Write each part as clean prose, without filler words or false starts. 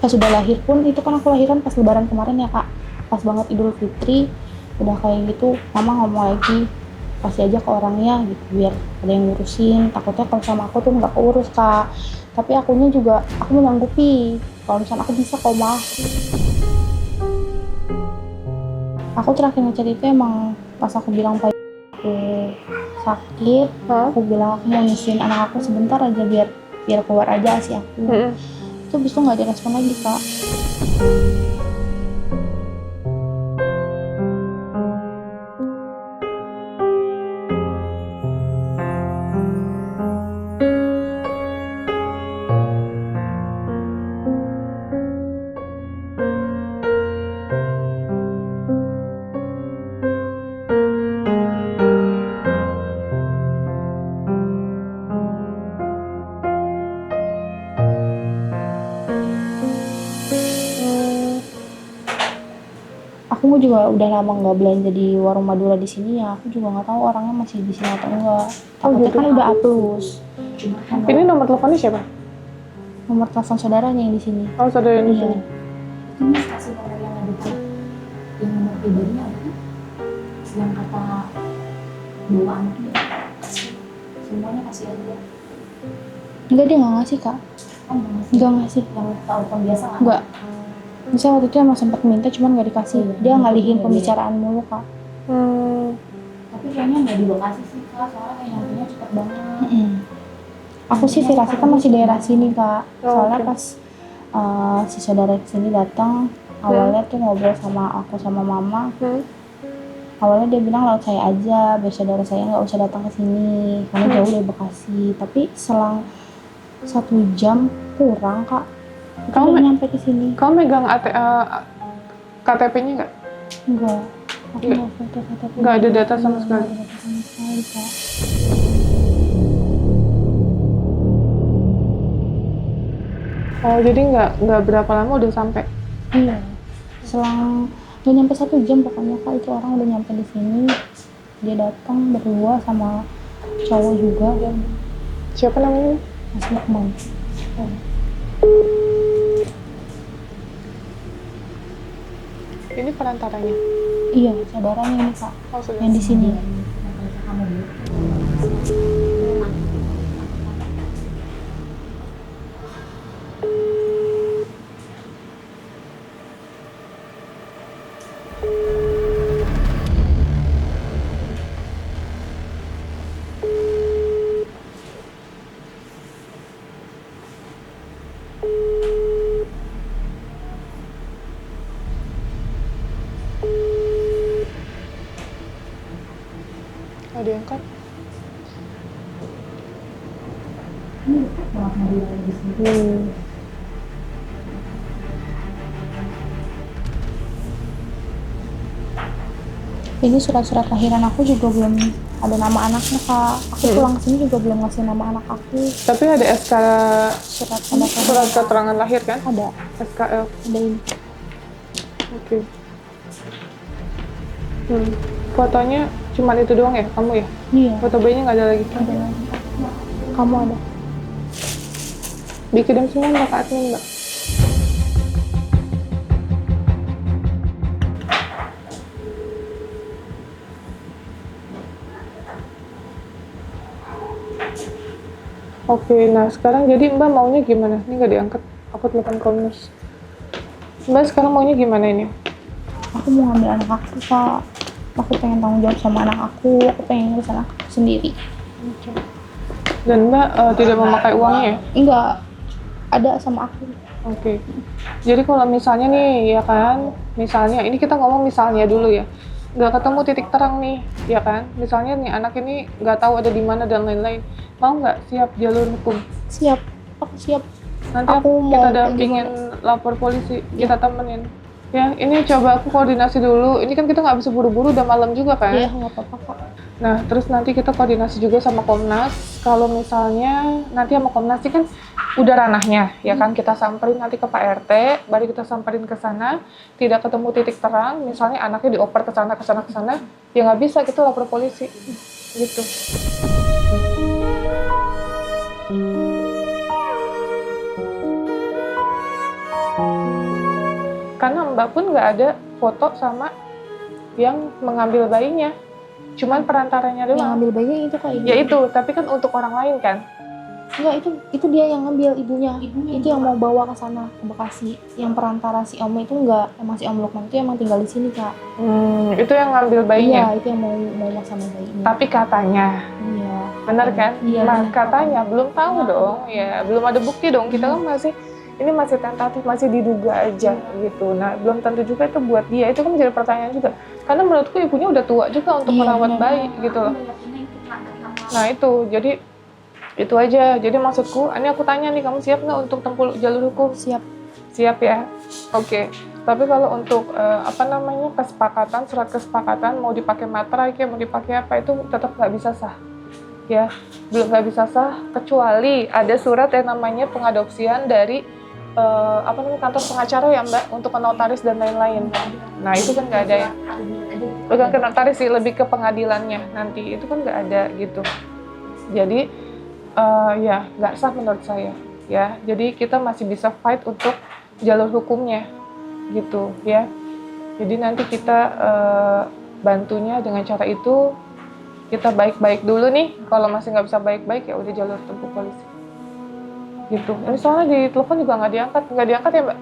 Pas sudah lahir pun, itu kan aku lahiran pas lebaran kemarin ya kak, pas banget Idul Fitri, udah kayak gitu mama ngomong lagi kasih aja ke orangnya gitu biar ada yang ngurusin, takutnya kalau sama aku tuh nggak keurus kak. Tapi akunya juga aku menyanggupi kalau misalnya aku bisa koma. Aku terakhir ngechat itu emang pas aku bilang aku sakit, aku bilang aku mau nyusuin anak aku sebentar aja biar keluar aja sih aku. Itu bis itu nggak direspon lagi kak. Aku juga udah lama nggak belanja di warung Madura di sini ya. Aku juga nggak tahu orangnya masih di sini atau enggak. Takutnya gitu. Kan udah aplus. Ini nomor teleponnya siapa? Nomor telepon saudaranya yang di sini. Oh, saudara yang di sini. Ini kasih nomor yang ada di yang nomor pribadinya ada. Yang kata dua anaknya semuanya kasih aja. Enggak, dia nggak ngasih kak. Enggak ngasih. Yang telepon biasa nggak? Enggak. Misalnya waktu itu emang sempat minta cuman nggak dikasih. Dia ngalihin pembicaraan mulu kak. Tapi kayaknya nggak di lokasi sih kak, soalnya kayak nyampenya cepet banget. Aku sih firasatnya masih daerah sini kak. Soalnya pas si saudara sini datang, awalnya tuh ngobrol sama aku sama mama. Awalnya dia bilang laut saya aja, biar saudara saya nggak usah datang ke sini karena jauh dari Bekasi. Tapi selang 1 jam kurang kak, kamu nyampe ke sini. Kamu megang KTP-nya nggak? Enggak, aku nggak foto KTP. Nggak ada data sama sekali. Nggak ada data sama sekali kak. Oh, jadi nggak berapa lama udah sampai? Iya, selang nggak nyampe 1 jam pokoknya kak, itu orang udah nyampe di sini. Dia datang berdua sama cowok juga. Siapa namanya? Mas Lukman. Ini perantaranya? Iya, saudaranya ini kak, Oh, yang di sini. Ada yang kan? Ini dekat banget Madura di sini. Ini surat-surat lahiran aku juga belum ada nama anaknya kak. Aku pulang kesini juga belum ngasih nama anak aku. Tapi ada SK Surat keterangan lahir kan? ada. SKL. Ada ini. Oke. Fotonya cuma itu doang ya, kamu ya? Iya. Foto bayinya nggak ada lagi? Ada lagi. Kamu ada. Dikirim semua mbak ke admin mbak. Oke, nah sekarang jadi mbak maunya gimana? Ini nggak diangkat, aku telepon Komnas. Mbak sekarang maunya gimana ini? Aku mau ngambil anak aku kak. Aku pengen tanggung jawab sama anak aku pengen ngurus anak aku sendiri. Dan mbak tidak memakai uangnya ya? Enggak, ada sama aku. Oke. Jadi kalau misalnya nih, ya kan, misalnya, ini kita ngomong misalnya dulu ya, nggak ketemu titik terang nih, ya kan? Misalnya nih anak ini nggak tahu ada di mana dan lain-lain, mau nggak siap jalur hukum? Siap, aku siap. Nanti Aku kita mau dampingin lapor polisi, kita temenin. Ya, ini coba aku koordinasi dulu. Ini kan kita nggak bisa buru-buru, udah malam juga kan? Iya, nggak apa-apa kak. Nah, terus nanti kita koordinasi juga sama Komnas. Kalau misalnya nanti sama Komnas sih kan udah ranahnya, ya kan? Kita samperin nanti ke Pak RT, baru kita samperin ke sana. Tidak ketemu titik terang, misalnya anaknya dioper ke sana, ya nggak bisa, kita lapor polisi. Gitu. Mbak pun nggak ada foto sama yang mengambil bayinya, cuman perantaranya Yang doang. ngambil bayinya itu kak ibu. Ya itu, tapi kan untuk orang lain kan. Enggak, itu dia yang ngambil ibunya. Itu yang mau bawa ke sana ke Bekasi. Yang perantara si Om itu enggak, emang si Om Lukman itu emang tinggal di sini kak. Itu yang ngambil bayinya. Iya, itu yang mau sama bayinya. Tapi katanya, Iya. benar kan? Iya. Nah, Benar. katanya belum tahu dong. Ya, belum ada bukti dong. Kita kan masih tentatif, masih diduga aja gitu. Nah, belum tentu juga itu buat dia. Itu kan menjadi pertanyaan juga. Karena menurutku ibunya udah tua juga untuk Iya, merawat benar. bayi gitu loh. Aku yakinnya itu Kak, dari awal. Nah itu, jadi itu aja. Jadi maksudku, ini aku tanya nih, kamu siap nggak untuk tempuh jalur hukum? Siap. Siap ya? Oke. Tapi kalau untuk kesepakatan, surat kesepakatan mau dipakai materai kayak mau dipakai apa itu tetap nggak bisa sah. Ya, belum nggak bisa sah kecuali ada surat yang namanya pengadopsian dari kantor pengacara ya Mbak untuk ke notaris dan lain-lain. Nah itu kan nggak ada ya. Bukan ke notaris sih, lebih ke pengadilannya nanti itu kan nggak ada gitu. Jadi ya nggak sah menurut saya ya. Jadi kita masih bisa fight untuk jalur hukumnya gitu ya. Jadi nanti kita bantunya dengan cara itu. Kita baik-baik dulu nih. Kalau masih nggak bisa baik-baik ya udah jalur tempuh polisi gitu. Ini soalnya di telepon juga nggak diangkat ya Mbak?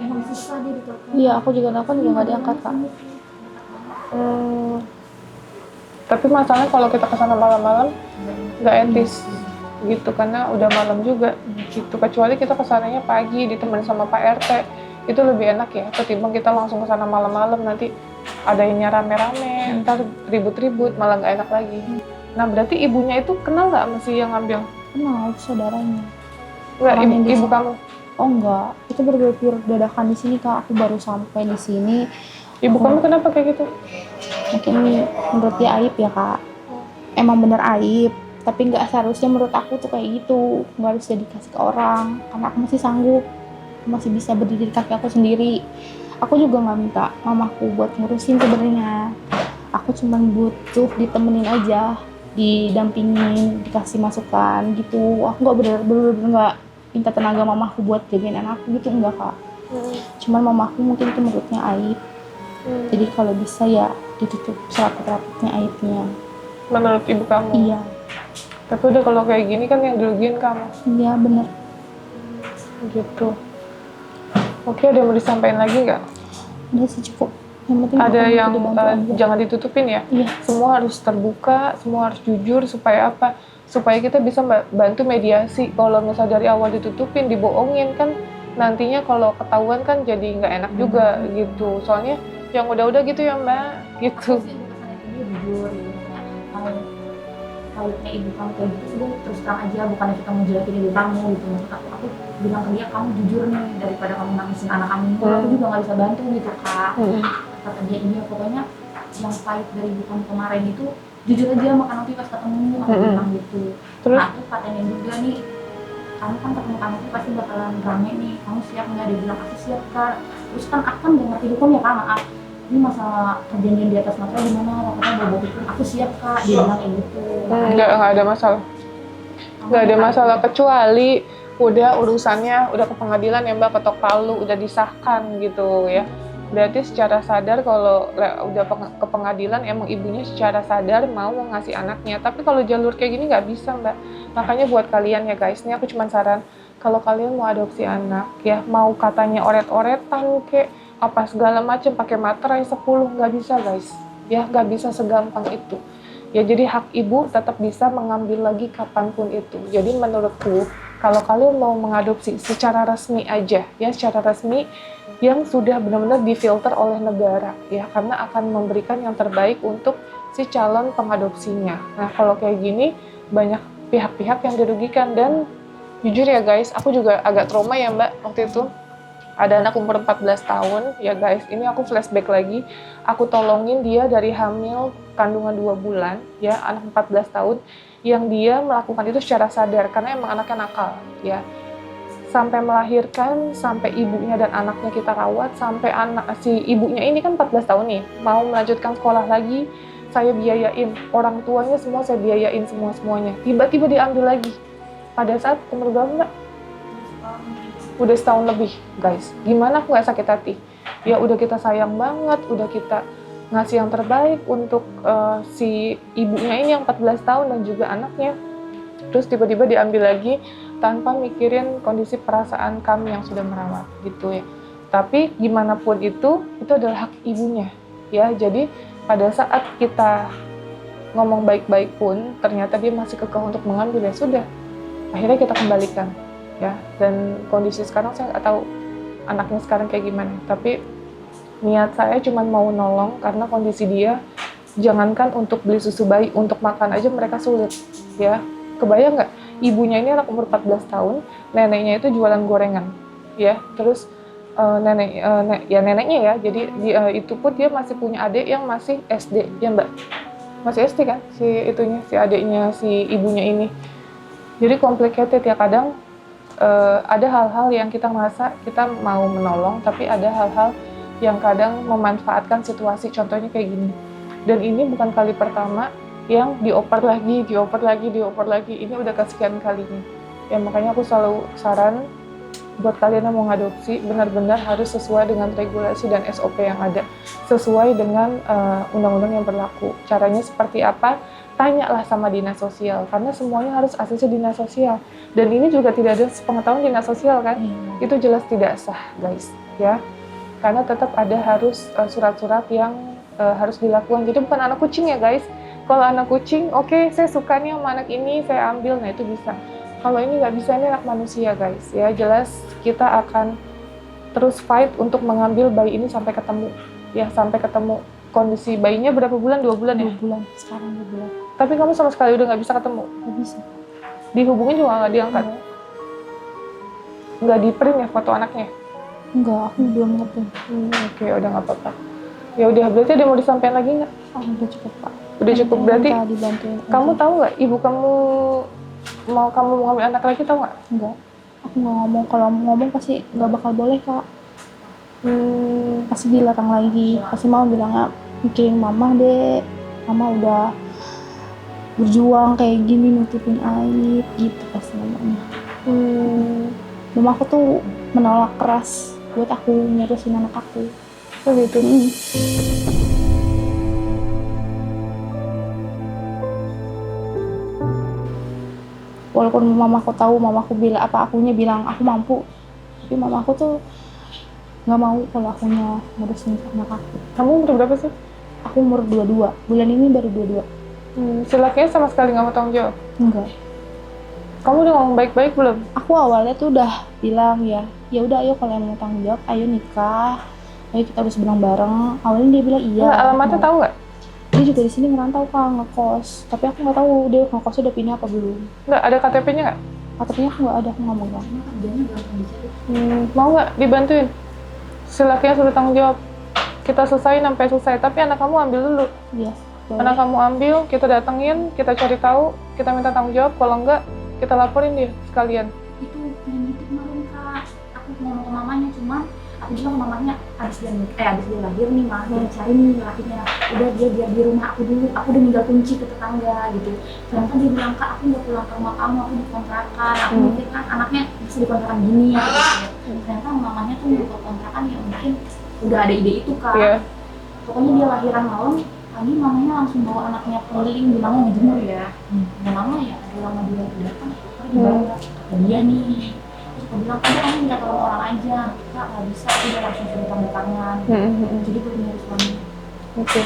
Emang susah dia ditelepon. Iya, aku juga nelfon juga nggak diangkat kak. Tapi masalahnya kalau kita kesana malam-malam nggak etis gitu karena udah malam juga gitu. Kecuali kita kesananya pagi ditemani sama Pak RT itu lebih enak ya ketimbang kita langsung kesana malam-malam nanti adanya rame-rame ntar ribut-ribut malah nggak enak lagi. Nah berarti ibunya itu kenal nggak sama si yang ngambil? Kenal saudaranya. Nggak, Orang yang di ibu sini. kamu? Oh enggak, itu berbeda dadakan di sini kak. Aku baru sampai di sini. Ibu kamu kenapa kayak gitu? Mungkin menurut dia aib ya kak. Emang bener aib, tapi nggak seharusnya menurut aku tuh kayak gitu. Nggak harus dikasih ke orang, karena aku masih sanggup, masih bisa berdiri di kaki aku sendiri. Aku juga nggak minta mamaku buat ngurusin sebenarnya. Aku cuma butuh ditemenin aja, didampingin, dikasih masukan gitu. Aku nggak bener-bener nggak minta tenaga mamaku buat jagain anakku gitu, enggak kak. Cuman mamaku mungkin itu menurutnya aib. Jadi kalau bisa ya ditutup seraput-raputnya aibnya. Menurut ibu kamu? Iya. Tapi udah kalau kayak gini kan yang dirugiin kamu. Iya bener. Gitu. Oke, ada yang mau disampaikan lagi nggak? Udah sih cukup. Yang penting Ada aku yang dibantu aja. jangan ditutupin ya? Iya. Semua harus terbuka, semua harus jujur supaya apa? Supaya kita bisa bantu mediasi. Kalau misalnya dari awal ditutupin, dibohongin kan nantinya kalau ketahuan kan jadi nggak enak juga gitu. Soalnya yang udah-udah gitu ya Mbak, gitu. Aku sih kesannya ke dia jujur gitu. Kalau kayak ibu kamu kayak gitu udah terus terang aja, bukannya kita mau jelekin ibu kamu gitu. Maksud aku bilang ke dia kamu jujur nih, daripada kamu nangisin anak kamu ini aku juga nggak bisa bantu gitu kak. Kata dia iya pokoknya yang pahit dari ibu kamu kemarin itu jujur aja, makan nanti pas ketemu aku bilang gitu. Terus? Nah, aku katanya juga nih kamu kan ketemu kamu tuh pasti bakalan rame nih, kamu siap nggak? Dia bilang aku siap kak. Terus kan aku kan nggak ngerti hukum ya kak, maaf ini masalah perjanjian di atas materai gimana, katanya bawa hukum aku siap kak, dia bilang kayak gitu. Nggak ada masalah. Nggak ada masalah kecuali udah urusannya udah ke pengadilan ya Mbak, ketok palu udah disahkan gitu ya. Berarti secara sadar kalau udah ke pengadilan emang ibunya secara sadar mau ngasih anaknya. Tapi kalau jalur kayak gini nggak bisa Mbak. Makanya buat kalian ya guys, ini aku cuma saran. Kalau kalian mau adopsi anak ya, mau katanya oret-oretan kek apa segala macam pakai materai 10 nggak bisa guys. Ya nggak bisa segampang itu. Ya jadi hak ibu tetap bisa mengambil lagi kapanpun itu. Jadi menurutku kalau kalian mau mengadopsi secara resmi aja ya, secara resmi yang sudah benar-benar difilter oleh negara ya, karena akan memberikan yang terbaik untuk si calon pengadopsinya. Nah kalau kayak gini banyak pihak-pihak yang dirugikan. Dan jujur ya guys, aku juga agak trauma ya Mbak waktu itu. Ada anak umur 14 tahun ya guys, ini aku flashback lagi. Aku tolongin dia dari hamil kandungan 2 bulan ya, anak 14 tahun yang dia melakukan itu secara sadar karena emang anaknya nakal ya. Sampai melahirkan, sampai ibunya dan anaknya kita rawat, sampai si ibunya ini kan 14 tahun nih, mau melanjutkan sekolah lagi, saya biayain, orang tuanya semua saya biayain semuanya. Tiba-tiba diambil lagi. Pada saat umur berapa Mbak? udah setahun lebih guys. Gimana aku nggak sakit hati? Ya udah kita sayang banget, udah kita ngasih yang terbaik untuk si ibunya ini yang 14 tahun dan juga anaknya. Terus tiba-tiba diambil lagi tanpa mikirin kondisi perasaan kami yang sudah merawat gitu ya. Tapi gimana pun itu adalah hak ibunya ya. Jadi pada saat kita ngomong baik-baik pun ternyata dia masih kekeh untuk mengambil, ya sudah, akhirnya kita kembalikan ya. Dan kondisi sekarang saya nggak tahu anaknya sekarang kayak gimana, tapi niat saya cuma mau nolong karena kondisi dia, jangankan untuk beli susu bayi, untuk makan aja mereka sulit ya. Kebayang nggak, ibunya ini anak umur 14 tahun, neneknya itu jualan gorengan ya. Terus neneknya ya, jadi itu pun dia masih punya adik yang masih SD ya Mbak, masih SD kan si adiknya si ibunya ini. Jadi complicated ya, kadang ada hal-hal yang kita merasa kita mau menolong, tapi ada hal-hal yang kadang memanfaatkan situasi, contohnya kayak gini. Dan ini bukan kali pertama yang dioper lagi, ini udah kesekian kalinya. Ya makanya aku selalu saran buat kalian yang mau ngadopsi, benar-benar harus sesuai dengan regulasi dan SOP yang ada, sesuai dengan undang-undang yang berlaku. Caranya seperti apa? Tanyalah sama dinas sosial, karena semuanya harus asesnya dinas sosial. Dan ini juga tidak ada sepengetahuan dinas sosial kan? Itu jelas tidak sah guys, ya. Karena tetap ada harus surat-surat yang harus dilakukan. Jadi bukan anak kucing ya guys. Kalau anak kucing, oke, saya suka nih sama anak ini, saya ambil, nah itu bisa. Kalau ini nggak bisa, ini anak manusia guys, ya jelas kita akan terus fight untuk mengambil bayi ini sampai ketemu, ya sampai ketemu. Kondisi bayinya berapa bulan? 2 bulan ya? 2 bulan, sekarang 2 bulan. Tapi kamu sama sekali udah nggak bisa ketemu? Nggak bisa. Dihubungin juga nggak diangkat? Nggak di-print ya foto anaknya? Enggak, aku belum nge-print. Oke, udah nggak apa-apa. Ya udah, berarti ada mau disampaikan lagi nggak? Oh, udah cukup Pak. Udah cukup, berarti minta dibantuin kamu aja. tahu nggak ibu kamu mau ngambil anak lagi, tahu nggak? Enggak, aku nggak ngomong. Kalau ngomong pasti nggak bakal boleh Kak. Pasti dilarang lagi. Pasti mama bilangnya, mikirin mama deh, mama udah berjuang kayak gini nutupin aib gitu pasti mamanya. Mama aku tuh menolak keras buat aku ngurusin anak aku. Oh gitu. Walaupun mamaku tahu, akunya bilang aku mampu, tapi mamaku tuh nggak mau kalau akunya ngurusin anak aku. Kamu umur berapa sih? Aku umur 22, bulan ini baru 22. Si lakinya sama sekali nggak mau tanggung jawab? Enggak. Kamu udah ngomong baik-baik belum? Aku awalnya tuh udah bilang ya udah ayo kalau yang mau tanggung jawab, ayo nikah, ayo kita harus bareng-bareng. Awalnya dia bilang iya. Nggak, alamatnya tahu nggak? Dia juga di sini ngerantau Kak, ngekos. Tapi aku nggak tahu dia ngekosnya udah pindah apa belum. Nggak, ada KTP-nya nggak? KTP-nya aku nggak ada, aku nggak megang. Mau nggak dibantuin? Si lakinya sudah tanggung jawab. Kita selesai sampai selesai, tapi anak kamu ambil dulu. Iya. Anak kamu ambil, kita datengin, kita cari tahu, kita minta tanggung jawab. Kalau enggak, kita laporin dia sekalian. Itu yang itu kemarin Kak, aku ngomong ke mamanya, cuman aku bilang ke mamanya abis dia lahir nih mah, kita cari nih lakinya, udah dia biar di rumah aku dulu, aku udah ninggal kunci ke tetangga gitu. Ternyata dia bilang, Kak aku nggak pulang ke rumah kamu, aku di kontrakan, aku mikir kan anaknya bisa di kontrakan gini ya gitu. Ternyata mamanya tuh buka kontrakan yang mungkin udah ada ide itu Kak. Pokoknya dia lahiran malam, pagi mamanya langsung bawa anaknya keliling, bilangnya ngejemur ya. Nggak lama ya, ada lama dia datang, tapi dibawa dia nih. Terus aku bilang, udah kamu minta tolong orang aja, Kak nggak bisa, udah langsung suruh tanda tangan. Jadi gue punya suami. Oke.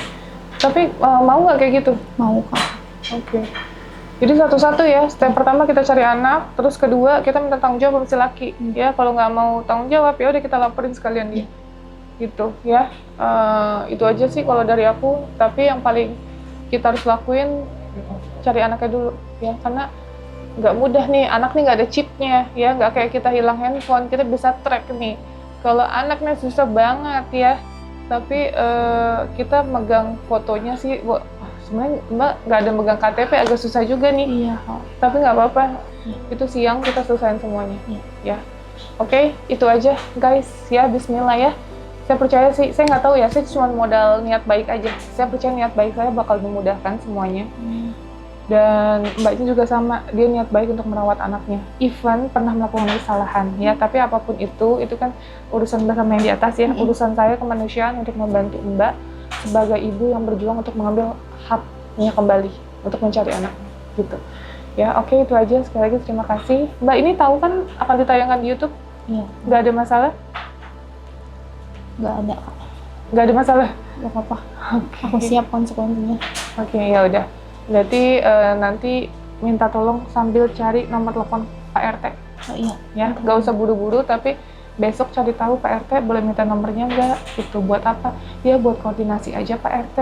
Tapi mau nggak kayak gitu? Mau Kak. Oke. Jadi satu-satu ya, step pertama kita cari anak, terus kedua kita minta tanggung jawab sama si laki. Ya kalau nggak mau tanggung jawab, ya udah kita laporin sekalian dia. Gitu ya. Itu aja sih kalau dari aku. Tapi yang paling kita harus lakuin, cari anaknya dulu ya, karena nggak mudah nih, anak nih nggak ada chipnya ya, nggak kayak kita hilang handphone, kita bisa track nih. Kalau anaknya susah banget ya, tapi kita megang fotonya sih, sebenarnya Mbak nggak ada megang KTP, agak susah juga nih. Iya Kak. Tapi nggak apa-apa, itu siang kita selesaiin semuanya ya. Oke, itu aja guys ya, bismillah ya. Saya percaya sih, saya nggak tahu ya, saya cuma modal niat baik aja. Saya percaya niat baik saya bakal memudahkan semuanya. Dan mbaknya juga sama, dia niat baik untuk merawat anaknya. Even pernah melakukan kesalahan, ya. Tapi apapun itu kan urusan mbak sama yang di atas ya. Urusan saya kemanusiaan untuk membantu mbak sebagai ibu yang berjuang untuk mengambil haknya kembali untuk mencari anak, gitu. Ya, oke, itu aja. Sekali lagi terima kasih. Mbak ini tahu kan akan ditayangkan di YouTube? Iya, Nggak ada masalah? nggak ada Kak. Nggak ada masalah? Nggak apa-apa. Aku siap konsekuensinya. Oke, ya udah. Berarti nanti minta tolong sambil cari nomor telepon Pak RT. Oh iya. Ya, nggak usah buru-buru, tapi besok cari tahu Pak RT boleh minta nomornya nggak? Itu buat apa? Ya buat koordinasi aja Pak RT.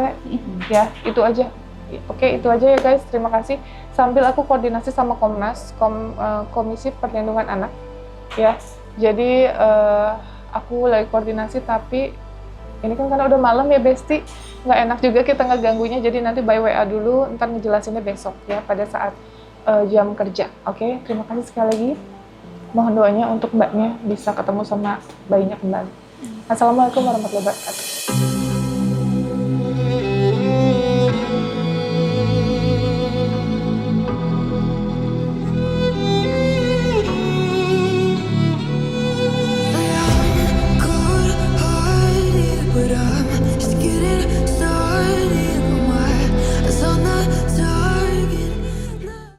Ya, itu aja. Oke, itu aja ya guys. Terima kasih. Sambil aku koordinasi sama Komnas, Komisi Perlindungan Anak. Ya, jadi aku lagi koordinasi, tapi ini kan karena udah malam ya Besti, nggak enak juga kita ngeganggunya, jadi nanti by WA dulu, ntar ngejelasinnya besok ya pada saat jam kerja. Oke, terima kasih sekali lagi. Mohon doanya untuk mbaknya bisa ketemu sama bayinya kembali. Assalamualaikum warahmatullahi wabarakatuh.